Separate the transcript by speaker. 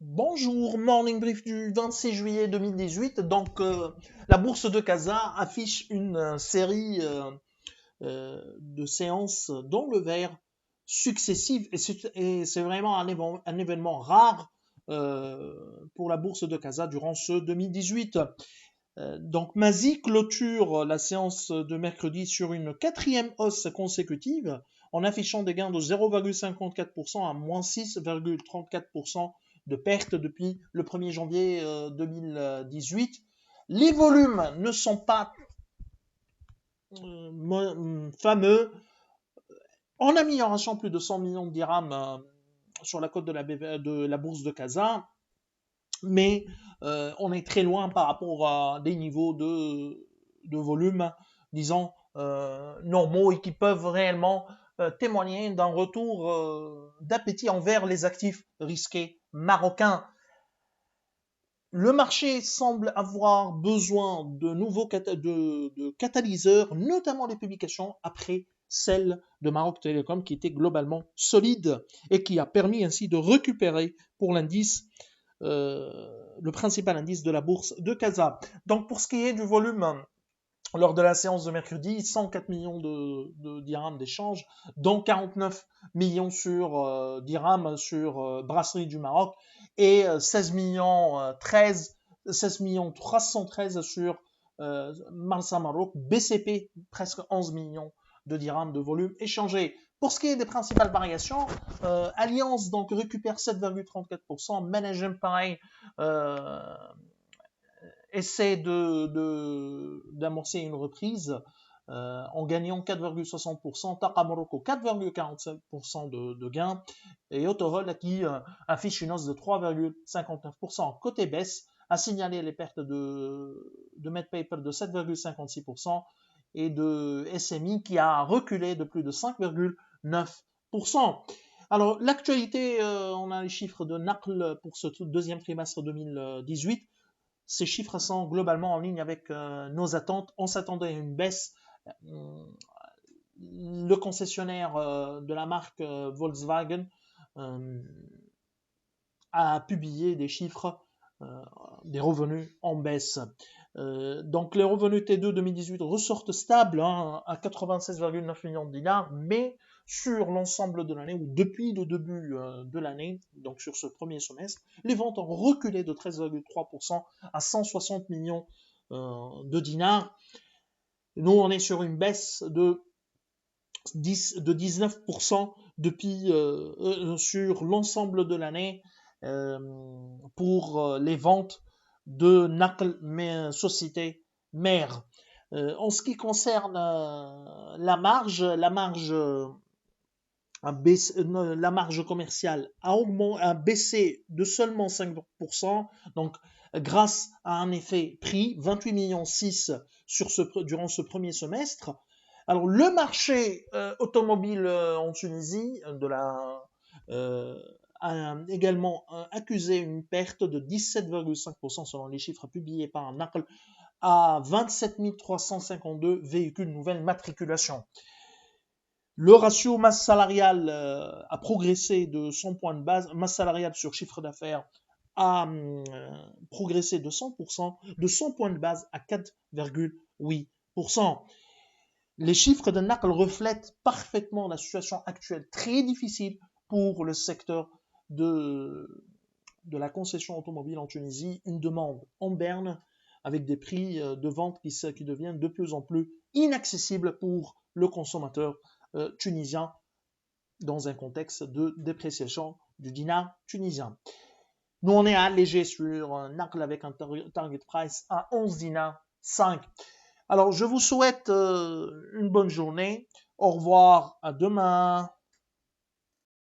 Speaker 1: Bonjour, morning brief du 26 juillet 2018. La bourse de Casa affiche une série de séances dans le vert successives et c'est vraiment un événement rare pour la bourse de Casa durant ce 2018. Mazy clôture la séance de mercredi sur une quatrième hausse consécutive en affichant des gains de 0,54% à moins 6,34% de perte depuis le 1er janvier 2018. Les volumes ne sont pas fameux. En amélioration, plus de 100 millions de dirhams sur la cote de la bourse de Casa, mais on est très loin par rapport à des niveaux de volume, disons, normaux et qui peuvent réellement témoigner d'un retour d'appétit envers les actifs risqués marocains. Le marché semble avoir besoin de nouveaux de catalyseurs, notamment les publications après celle de Maroc Telecom qui était globalement solide et qui a permis ainsi de récupérer pour l'indice le principal indice de la bourse de Casa. Donc pour ce qui est du volume, lors de la séance de mercredi, 104 millions de dirhams d'échange, dont 49 millions sur dirhams sur Brasserie du Maroc et 16 millions 16 millions 313 sur Marsa Maroc, BCP, presque 11 millions de dirhams de volume échangé. Pour ce qui est des principales variations, Alliance donc récupère 7,34%, Management pareil essaie d'amorcer une reprise en gagnant 4,60%, Taqa Morocco 4,47% de gains et Autohol qui affiche une hausse de 3,59%. Côté baisse, a signalé les pertes de Medpaper de 7,56% et de SMI qui a reculé de plus de 5,9%. Alors, l'actualité, on a les chiffres de NACL pour ce deuxième trimestre 2018. Ces chiffres sont globalement en ligne avec nos attentes. On s'attendait à une baisse. Le concessionnaire de la marque Volkswagen a publié des chiffres des revenus en baisse. Donc les revenus T2 2018 ressortent stables à 96,9 millions de dinars, mais sur l'ensemble de l'année, ou depuis le début de l'année, donc sur ce premier semestre, les ventes ont reculé de 13,3% à 160 millions de dinars. Nous, on est sur une baisse de 19% depuis sur l'ensemble de l'année pour les ventes de Naql, société mère. En ce qui concerne la marge commerciale a baissé de seulement 5%, donc grâce à un effet prix, 28 millions 6 durant ce premier semestre. Alors le marché automobile en Tunisie a également accusé une perte de 17,5% selon les chiffres publiés par Naql à 27 352 véhicules nouvelle matriculation. Le ratio masse salariale a progressé de 100 points de base, masse salariale sur chiffre d'affaires a progressé de 100%, de 100 points de base à 4,8%. Les chiffres de Naql reflètent parfaitement la situation actuelle très difficile pour le secteur de la concession automobile en Tunisie, une demande en berne avec des prix de vente qui deviennent de plus en plus inaccessibles pour le consommateur tunisien dans un contexte de dépréciation du dinar tunisien. Nous, on est allégé sur Naql avec un target price à 11 dinars 5. Alors, je vous souhaite une bonne journée. Au revoir, à demain.